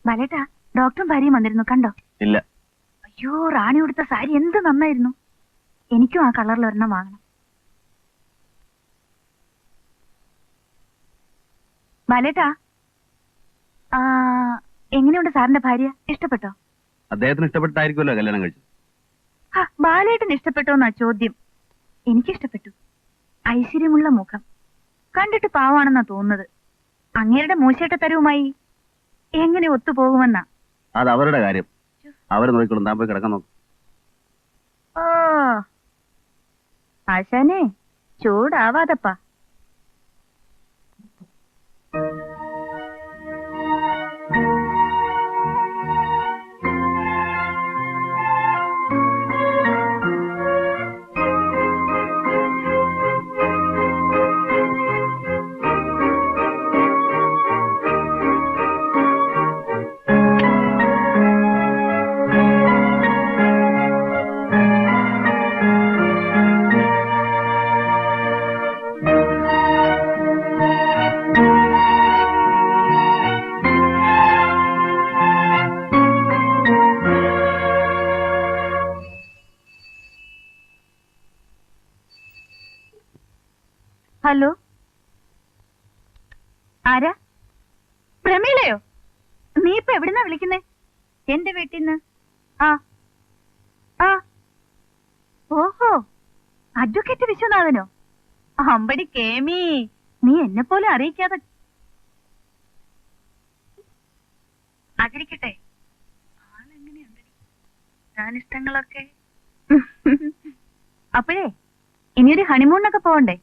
ബാലേട്ടാ, ഡോക്ടറും ഭാര്യയും വന്നിരുന്നു, കണ്ടോ? ഇല്ല. അയ്യോ, റാണി കൊടുത്ത സാരി എന്ത് നന്നായിരുന്നു. എനിക്കും ആ കളറിൽ ഒരെണ്ണം വാങ്ങണം. ബാലേട്ടാ, എങ്ങനെയുണ്ട് സാറിന്റെ ഭാര്യ? ഇഷ്ടപ്പെട്ടോ? അദ്ദേഹത്തിന് ഇഷ്ടപ്പെട്ടായിരിക്കുമല്ലോ കല്യാണം കഴിച്ചത്. ബാലേട്ടന് ഇഷ്ടപ്പെട്ടോന്നാ ചോദ്യം. എനിക്കിഷ്ടപ്പെട്ടു. ഐശ്വര്യമുള്ള മുഖം, കണ്ടിട്ട് പാവാണെന്നാ തോന്നുന്നത്. അങ്ങേരുടെ മൂശേട്ട തരവുമായി എങ്ങനെ ഒത്തുപോകുമെന്നാ. അത് അവരുടെ കാര്യം, അവരെ നോക്കിക്കോളും. താൻ പോയി കിടക്കാൻ നോക്കും. ഓ ആശാനെ, ചൂടാവാതപ്പാ. ഹലോ, ആരാ? പ്രമീളയോ? നീ ഇപ്പൊ എവിടുന്നാ വിളിക്കുന്നേ? എന്റെ വീട്ടിൽ നിന്ന്. ഓഹോ, അഡ്വക്കേറ്റ് വിശ്വനാഥനോ? അമ്പടി കേമി, നീ എന്നെ പോലെ അറിയിക്കാതെ. അതിരിക്കട്ടെ, ആളെങ്ങനെയുണ്ടടി? ഞാനിഷ്ടങ്ങളൊക്കെ. അപ്പോഴേ ഇനിയൊരു ഹണിമൂണിനൊക്കെ പോവണ്ടേ?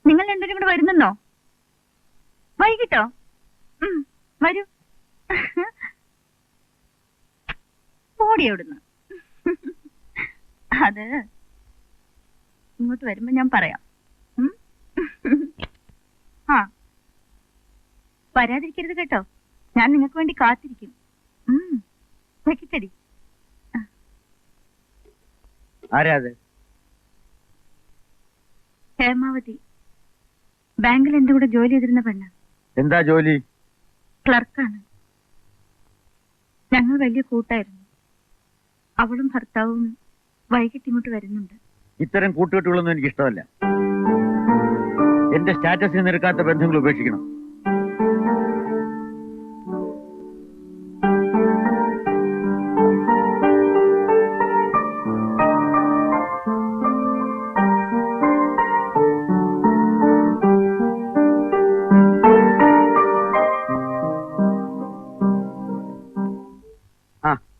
നിങ്ങൾ രണ്ടുപേരും കൂടെ വരുന്നുണ്ടോ? വൈകിട്ടോ? വരൂ. ഓടി അവിടുന്ന്. അത് ഇങ്ങോട്ട് വരുമ്പോ ഞാൻ പറയാം. വരാതിരിക്കരുത് കേട്ടോ, ഞാൻ നിങ്ങൾക്ക് വേണ്ടി കാത്തിരിക്കും. വയ്ക്കടി. ഹേമാവതി, ബാങ്കിൽ എന്റെ കൂടെ ജോലി ചെയ്തിരുന്ന പെണ്ണ്. എന്താ ജോലി? ക്ലർക്കാണ്. ഞങ്ങൾ വലിയ കൂട്ടായിരുന്നു. അവളും ഭർത്താവും വൈകിട്ട് ഇങ്ങോട്ട് വരുന്നുണ്ട്. ഇത്തരം കൂട്ടുകെട്ടുകളൊന്നും എനിക്ക് ഇഷ്ടമല്ല. എന്റെ സ്റ്റാറ്റസിൽ നിൽക്കാത്ത ബന്ധങ്ങൾ ഉപേക്ഷിക്കണം.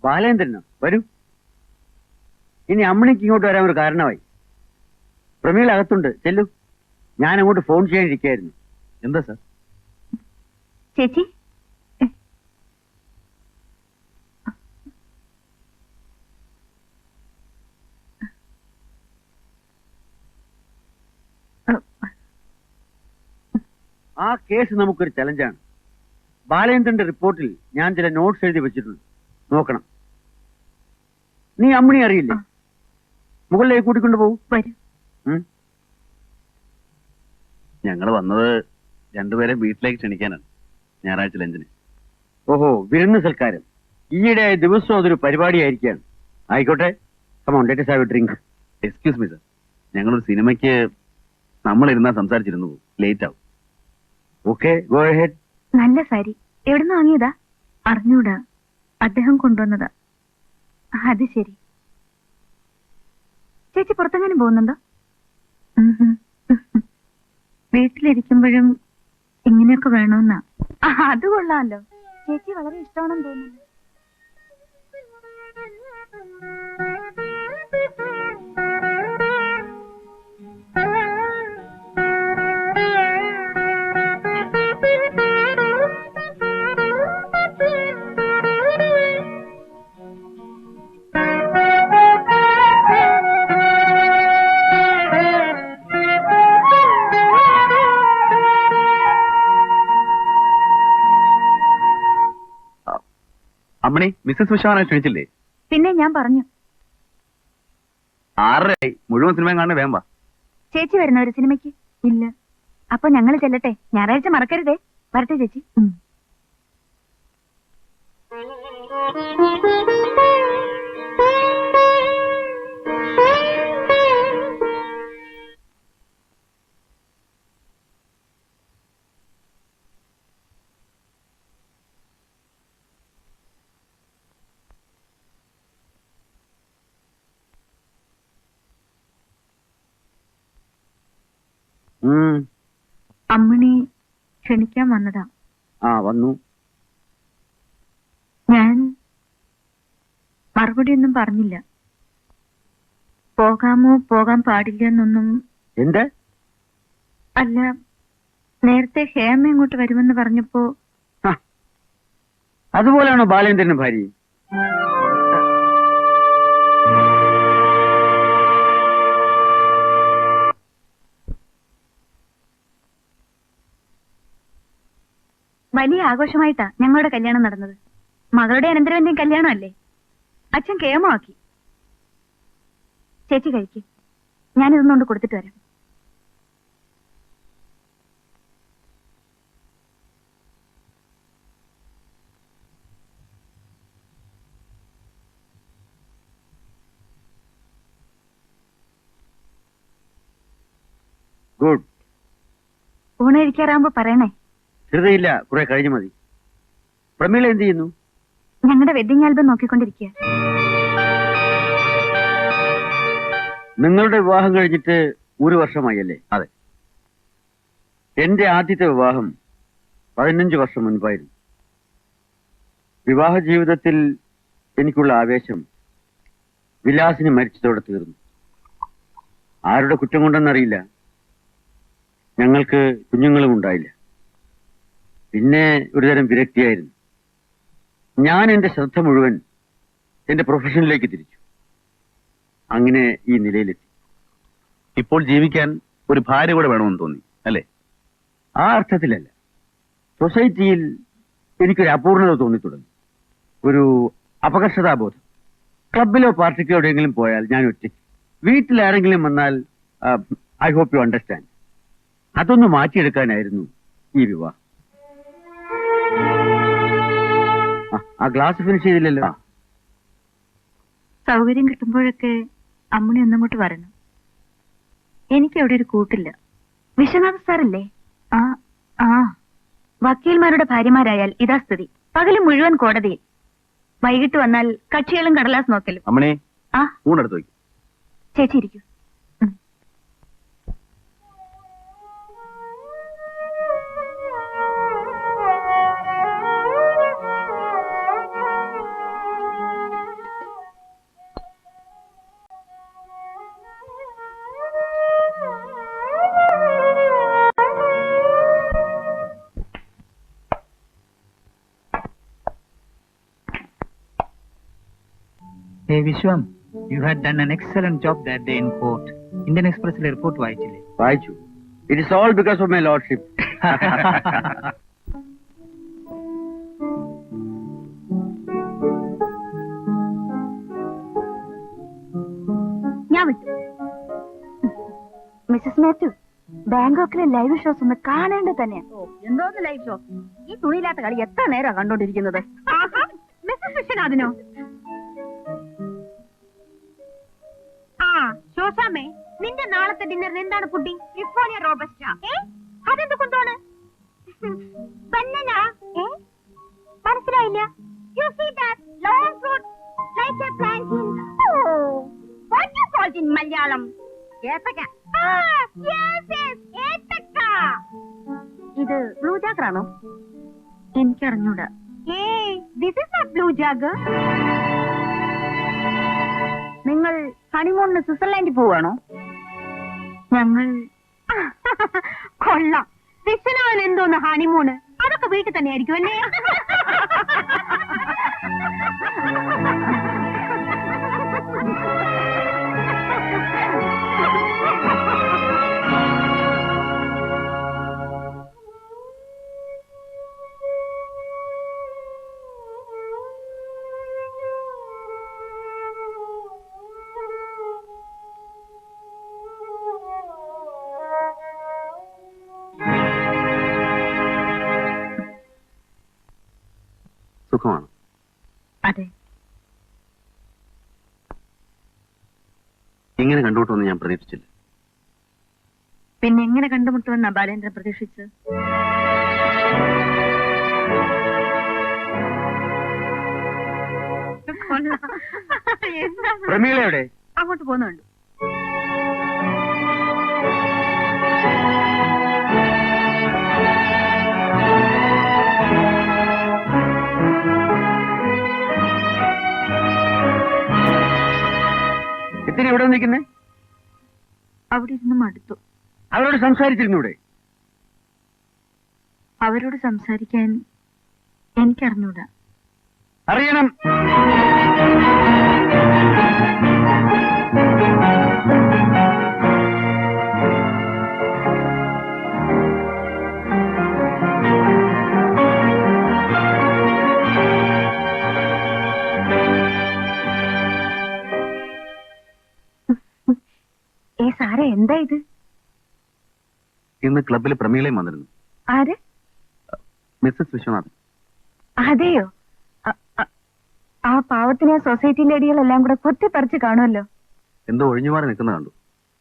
ബാലേന്ദ്രനോ? വരൂ. ഇനി അമ്മണിക്ക് ഇങ്ങോട്ട് വരാൻ ഒരു കാരണമായി. പ്രമീള അകത്തുണ്ട്, ചെല്ലു. ഞാൻ അങ്ങോട്ട് ഫോൺ ചെയ്യാനിരിക്കായിരുന്നു. എന്താ സാർ? ചേച്ചി, ആ കേസ് നമുക്കൊരു ചലഞ്ചാണ്. ബാലേന്ദ്രന്റെ റിപ്പോർട്ടിൽ ഞാൻ ചില നോട്ട്സ് എഴുതി വെച്ചിട്ടുണ്ട്, നോക്കണം. നീ അമ്മണി അറിയില്ലേ? മുകളിലേക്ക് കൂട്ടിക്കൊണ്ട് പോകും. ഞങ്ങൾ വന്നത് രണ്ടുപേരെ വീട്ടിലേക്ക് ക്ഷണിക്കാനാണ്, ഞായറാഴ്ച ലഞ്ചിന്. ഓഹോ, വിരുന്ന് സൽക്കാരം. ഈയിടെ ദിവസവും അതൊരു പരിപാടിയായിരിക്കാണ്. ആയിക്കോട്ടെ, come on, let us have a drink. Excuse me sir, ഞങ്ങളൊരു സിനിമയ്ക്ക് നമ്മളിരുന്നാ സംസാരിച്ചിരുന്നു, ലേറ്റ് ആവും. Okay, go ahead. നല്ല സാരി എവിടുന്ന് വാങ്ങിയതാ? അറിഞ്ഞൂടാ, അദ്ദേഹം കൊണ്ടുവന്നതാ. അത് ശരി. ചേച്ചി പുറത്തെങ്ങാനും പോകുന്നുണ്ടോ? വീട്ടിലിരിക്കുമ്പോഴും ഇങ്ങനെയൊക്കെ വേണമെന്നാ. അത് കൊള്ളാമല്ലോ. ചേച്ചി വളരെ ഇഷ്ടമാണെന്ന് തോന്നുന്നു. അമ്മണി, മിസ്സസ് വിശ്വനാഥനെ ക്ഷണിച്ചില്ലേ? പിന്നെ ഞാൻ പറഞ്ഞു. 6:30 മുഴുവൻ സിനിമയും കാണുന്ന വേമ്പ. ചേച്ചി വരുന്ന ഒരു സിനിമയ്ക്ക്? ഇല്ല. അപ്പൊ ഞങ്ങൾ ചെല്ലട്ടെ, ഞായറാഴ്ച മറക്കരുതേ. വരട്ടെ ചേച്ചി. അമ്മിണി ക്ഷണിക്കാൻ വന്നതാ. ആ വന്നു. ഞാൻ മറുപടിയൊന്നും പറഞ്ഞില്ല. പോകാമോ പോകാൻ പാടില്ല എന്നൊന്നും. എന്ത്? അല്ല, നേരത്തെ ഹേമ ഇങ്ങോട്ട് വരുമെന്ന് പറഞ്ഞപ്പോ. അതുപോലെയാണോ ബാലേന്ദ്രന്റെ ഭാര്യ? വലിയ ആഘോഷമായിട്ടാ ഞങ്ങളുടെ കല്യാണം നടന്നത്. മകളുടെ അനന്തരവന്റെയും കല്യാണം അല്ലേ. അച്ഛൻ കേമമാക്കി. ചേച്ചി കഴിക്ക്, ഞാനിതൊന്നുകൊണ്ട് കൊടുത്തിട്ട് വരാം. ഗുഡ്. ഊണഴിക്കാറാകുമ്പോ പറയണേ. ധൃതയില്ല, കുറെ കഴിഞ്ഞു മതി. പ്രമീള എന്ത് ചെയ്യുന്നു? ഞങ്ങളുടെ വെഡിങ് ആൽബം നോക്കിക്കൊണ്ടിരിക്കുക. നിങ്ങളുടെ വിവാഹം കഴിഞ്ഞിട്ട് 1 വർഷമായി അല്ലേ? അതെ. എന്റെ ആദ്യത്തെ വിവാഹം 15 വർഷം മുൻപായിരുന്നു. വിവാഹ ജീവിതത്തിൽ എനിക്കുള്ള ആവേശം വിലാസിന് മരിച്ചതോടെ തീർന്നു. ആരുടെ കുറ്റം കൊണ്ടെന്നറിയില്ല, ഞങ്ങൾക്ക് കുഞ്ഞുങ്ങളും ഉണ്ടായില്ല. പിന്നെ ഒരുതരം വിരക്തിയായിരുന്നു. ഞാൻ എന്റെ ശ്രദ്ധ മുഴുവൻ എന്റെ പ്രൊഫഷനിലേക്ക് തിരിച്ചു. അങ്ങനെ ഈ നിലയിലെത്തി. ഇപ്പോൾ ജീവിക്കാൻ ഒരു ഭാര്യ കൂടെ വേണമെന്ന് തോന്നി അല്ലേ? ആ അർത്ഥത്തിലല്ല. സൊസൈറ്റിയിൽ എനിക്കൊരു അപൂർണത തോന്നി തുടങ്ങി. ഒരു അപകർഷതാബോധം. ക്ലബിലോ പാർട്ടിക്കോ എവിടെയെങ്കിലും പോയാൽ ഞാൻ ഒറ്റയ്ക്ക്. വീട്ടിലാരെങ്കിലും വന്നാൽ ഐ ഹോപ്പ് യു അണ്ടർസ്റ്റാൻഡ്. അതൊന്ന് മാറ്റിയെടുക്കാനായിരുന്നു ഈ വിവാഹം. ആ ഗ്ലാസ് ഫിനിഷ് ചെയ്തില്ലല്ലോ. സൗകര്യം കിട്ടുമ്പോഴൊക്കെ അമ്മണി ഒന്നങ്ങോട്ട് വരണം. എനിക്ക് അവിടെ ഒരു കൂട്ടില്ല. വിശ്വനാഥ സാറല്ലേ? ആ ആ വക്കീൽമാരുടെ ഭാര്യമാരായാൽ ഇതാ സ്ഥിതി. പകല് മുഴുവൻ കോടതിയിൽ, വൈകിട്ട് വന്നാൽ കക്ഷികളും കടലാസ് നോക്കലും. അമ്മണി, ആ ഊണെടുത്ത് വയ്ക്കും. ചേച്ചി ഇരിക്കൂ. Hey Vishwam, you had done an excellent job that day in court. Indian Express report വായിച്ചില്ലേ? വായിച്ചു. It is all because of my lordship. ഞാൻ വിട്ടു. മിസ്സസ് മാത്യു, ബാങ്കോക്കിലെ ലൈവ് ഷോസ് ഒന്ന് കാണേണ്ടത് തന്നെയാണ്. എന്തോന്ന് ലൈവ് ഷോ? ഈ തുണിയില്ലാത്ത കളി എത്ര നേരം കണ്ടോണ്ടിരിക്കുന്നത്? മിസ്സസ് വിശ്വനാഥനോ? ശോശാമേ, നിന്റെ നാളത്തെ ഡിന്നറിന് എന്താണ് പുഡിംഗ്? ഇപ്പോഴേ റോബസ്റ്റ. അതെന്ത് കൊണ്ടാണ്? ബനാന. മനസ്സിലായില്ല. You see that long fruit like a plantain. Oh, what you call it in Malayalam? ഏത്തക്ക. Yes, ഏത്തക്ക. ഇത് ബ്ലൂ ജാഗർ ആണോ? എനിക്കറിഞ്ഞൂടാ. This is not blue jagger. നിങ്ങൾ ഹണിമൂണിന് സ്വിറ്റ്സർലാൻഡിൽ പോവാണോ? ഞങ്ങൾ കൊള്ളാം. വിശ്വനാഥൻ എന്തോന്ന് ഹണിമൂണ്? അതൊക്കെ വീട്ടിൽ തന്നെ ആയിരിക്കും അല്ലേ? സുഖമാണ്. അതെ. ഇങ്ങനെ കണ്ടുമുട്ടുമെന്ന് ഞാൻ പ്രതീക്ഷിച്ചില്ല. പിന്നെ എങ്ങനെ കണ്ടുമുട്ടുമെന്നാ ബാലേന്ദ്രൻ പ്രതീക്ഷിച്ചത്? പ്രമീള എവിടെ? അങ്ങോട്ട് പോകുന്നുണ്ട്. എത്തിനാ എവിടെ നിൽക്കുന്നേ? അവിടെ ഇരുന്ന് മടുത്തു. അവരോട് സംസാരിച്ചിരുന്നൂടെ? അവരോട് സംസാരിക്കാൻ എനിക്കറിഞ്ഞൂടാ. അറിയണം. സാറേ, എന്താ ഇത്? ഇന്ന് ക്ലബിൽ പ്രമീളയും വന്നിരുന്നു. ആര്? മിസ്സസ് വിശ്വനാഥൻ. അതെയോ? ആ പാവത്തിനെ സൊസൈറ്റി ലേഡികളെല്ലാം കൂടെ കുത്തിപ്പറിച്ച് കാണുമല്ലോ. എന്തോ ഒഴിഞ്ഞുമാറി നിൽക്കുന്ന കണ്ടു.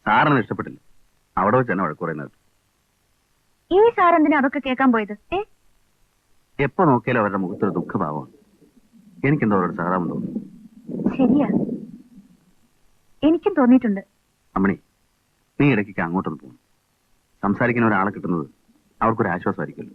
സാറിന് ഇഷ്ടപ്പെട്ടില്ല. അവിടെ വെച്ച് തന്നെ വഴക്ക് പറയുന്നത്. ഈ സാറെന്തിനാ അതൊക്കെ കേൾക്കാൻ പോയത്? എപ്പോ നോക്കിയാലും അവരുടെ മുഖത്തൊരു ദുഃഖഭാവമാണ്. എനിക്കെന്തോ അവരോട് സഹതാപം തോന്നുന്നു. ശരിയാ, എനിക്കും തോന്നിയിട്ടുണ്ട്. അമ്മണി, നീ ഇടയ്ക്ക് അങ്ങോട്ടൊന്ന് പോകുന്നു. സംസാരിക്കുന്ന ഒരാളെ കിട്ടുന്നത് അവർക്കൊരു ആശ്വാസമായിരിക്കുമല്ലോ.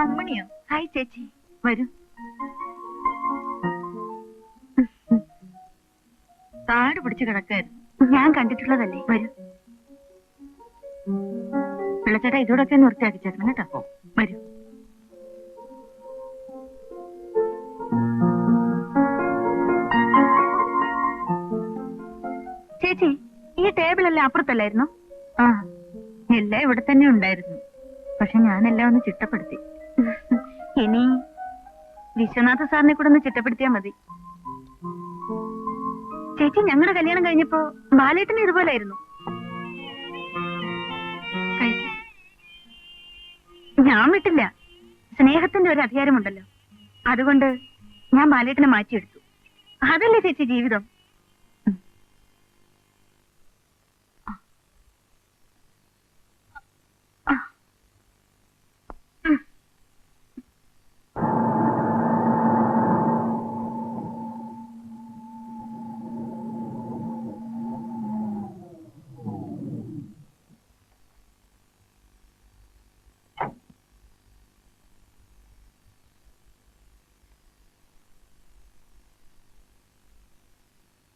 അമ്മണിയോ? ഹായ് ചേച്ചി, വരൂ. താട് പിടിച്ച് കിടക്കായിരുന്നു. ഞാൻ കണ്ടിട്ടുള്ളതല്ലേ, വരൂ. പിള്ളച്ചേട്ടാ, ഇതോടൊക്കെ ഒന്ന് വൃത്തിയാക്കിച്ചേക്കണം കേട്ടോ. വരൂ. ചേച്ചി, ഈ ടേബിളെല്ലാം അപ്പുറത്തല്ലായിരുന്നു? ആ, എല്ലാം ഇവിടെ തന്നെ ഉണ്ടായിരുന്നു. പക്ഷെ ഞാനെല്ലാം ഒന്ന് ചിട്ടപ്പെടുത്തി. ഇനി വിശ്വനാഥ സാറിനെ കൂടെ ഒന്ന് ചിട്ടപ്പെടുത്തിയാ മതി. ചേച്ചി, ഞങ്ങളുടെ കല്യാണം കഴിഞ്ഞപ്പോ ബാലേട്ടന് ഇതുപോലായിരുന്നു. ഞാൻ വിട്ടില്ല. സ്നേഹത്തിന്റെ ഒരു അധികാരമുണ്ടല്ലോ, അതുകൊണ്ട് ഞാൻ ബാലേട്ടനെ മാറ്റിയെടുത്തു. അതല്ലേ ചേച്ചി ജീവിതം.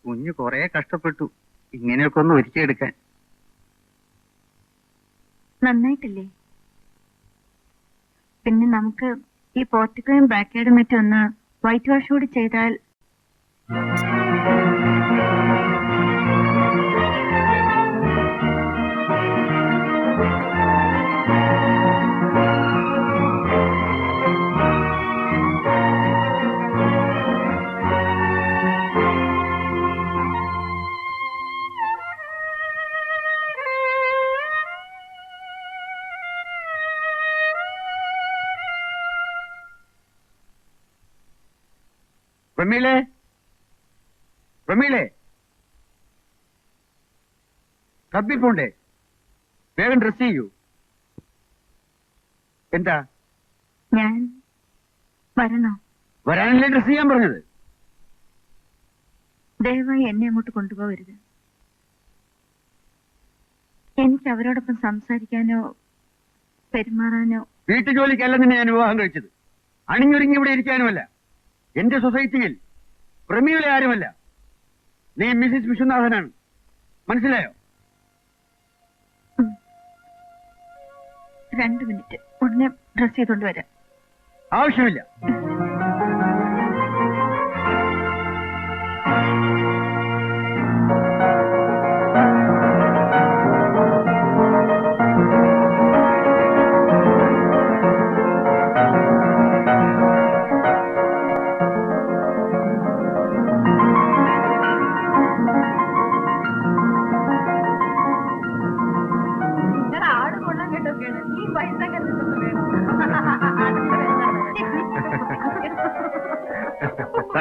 കുഞ്ഞു കൊറേ കഷ്ടപ്പെട്ടു ഇങ്ങനെയൊക്കെ ഒന്ന് ഒരുക്കിയെടുക്കാൻ. നന്നായിട്ടില്ലേ? പിന്നെ നമുക്ക് ഈ പോർട്ടിക്കോയും ബാക്ക്യാർഡും മറ്റും ഒന്ന് വൈറ്റ് വാഷ് കൂടി ചെയ്താൽ. പ്രമീളെ, പ്രമീളെ, ക്ലബിൽ പോണ്ടേ? വേഗം ഡ്രസ് ചെയ്യൂ. എന്താ? ഞാൻ വരണോ? വരാനല്ലേ ഡ്രസ് ചെയ്യാൻ പറഞ്ഞത്? ദയവായി എന്നെ അങ്ങോട്ട് കൊണ്ടുപോകരുത്. എനിക്ക് അവരോടൊപ്പം സംസാരിക്കാനോ പെരുമാറാനോ. വീട്ടുജോലിക്കല്ല നിന്നെ ഞാൻ വിവാഹം കഴിച്ചത്. അണിഞ്ഞൊരുങ്ങി ഇവിടെ ഇരിക്കാനുമല്ല. എന്റെ സൊസൈറ്റിയിൽ പ്രമീള ആരുമല്ല. നീ മിസ്സിസ് വിശ്വനാഥനാണ്. മനസ്സിലായോ? 2 മിനിറ്റ്, ഉടനെ ഡ്രസ് ചെയ്തോണ്ട് വരാം. ആവശ്യമില്ല.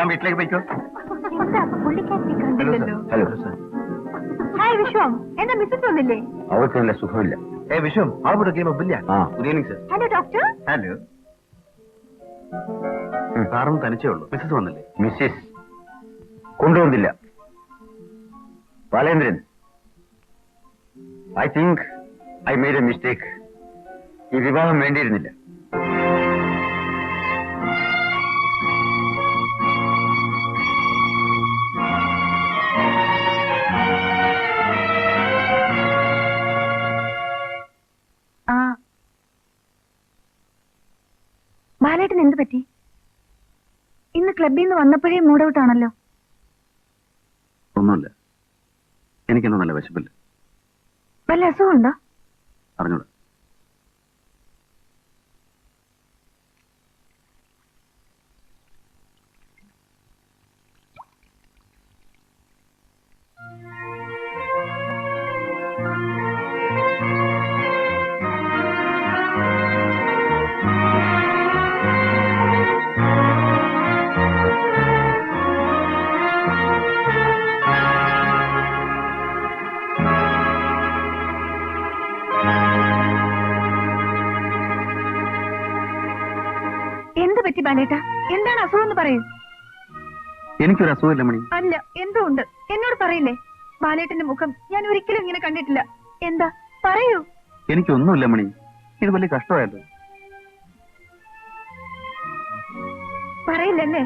താൻ വീട്ടിലേക്ക് പോയിക്കോ. എന്താ പുള്ളിക്കാരി കണ്ടില്ലല്ലോ. ഹലോ ഹായ് വിശ്വം, എന്താ മിസ്സസ് തോന്നില്ലേ? അവർക്ക് നല്ല സുഖമില്ല. വിശ്വം അവിടെ മൊബില്ല. ആ. Good evening sir. Hello doctor. Hello. സാറും തനിച്ചേ ഉള്ളൂ, മിസ്സസ് വന്നില്ലേ? മിസ്സിസ് കൊണ്ടുവന്നില്ല. Balendran, I think I made a mistake. ഈ വിവാഹം വേണ്ടിയിരുന്നില്ല. ബാലേട്ടൻ എന്ത് പറ്റി? ഇന്ന് ക്ലബിൽ നിന്ന് വന്നപ്പോഴേ മൂഡ് ഔട്ട് ആണല്ലോ. ഒന്നുമില്ല, എനിക്കൊന്നും നല്ല വിശപ്പില്ല. വല്ല അസുഖമുണ്ടോ? അറിഞ്ഞൂടാ. എന്ത് പറ്റി ബാലേട്ടാ? എന്താണ് അസുഖം എന്ന് പറയൂ. എനിക്കൊരു അസുഖമില്ല മണി. അല്ല, എന്തോ ഉണ്ട്. എന്നോട് പറയില്ലേ? ബാലേട്ടന്റെ മുഖം ഞാൻ ഒരിക്കലും ഇങ്ങനെ കണ്ടിട്ടില്ല. എന്താ പറയൂ. എനിക്കൊന്നുമില്ല മണി, ഇത് വലിയ കഷ്ടമായല്ലോ. പറയില്ലല്ലേ?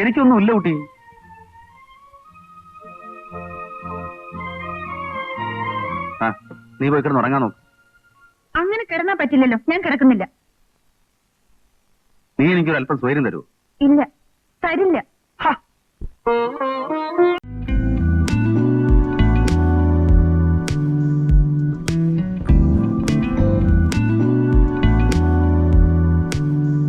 എനിക്കൊന്നുമില്ല കുട്ടി. ആ, നീ പോയി കിടന്ന് ഉറങ്ങാൻ നോക്ക്. അങ്ങനെ കിടന്നാ പറ്റില്ലല്ലോ, ഞാൻ കിടക്കുന്നില്ല. നീ എനിക്കൊരു അല്പം സ്വൈര്യം തരൂ. ഇല്ല, തരില്ല.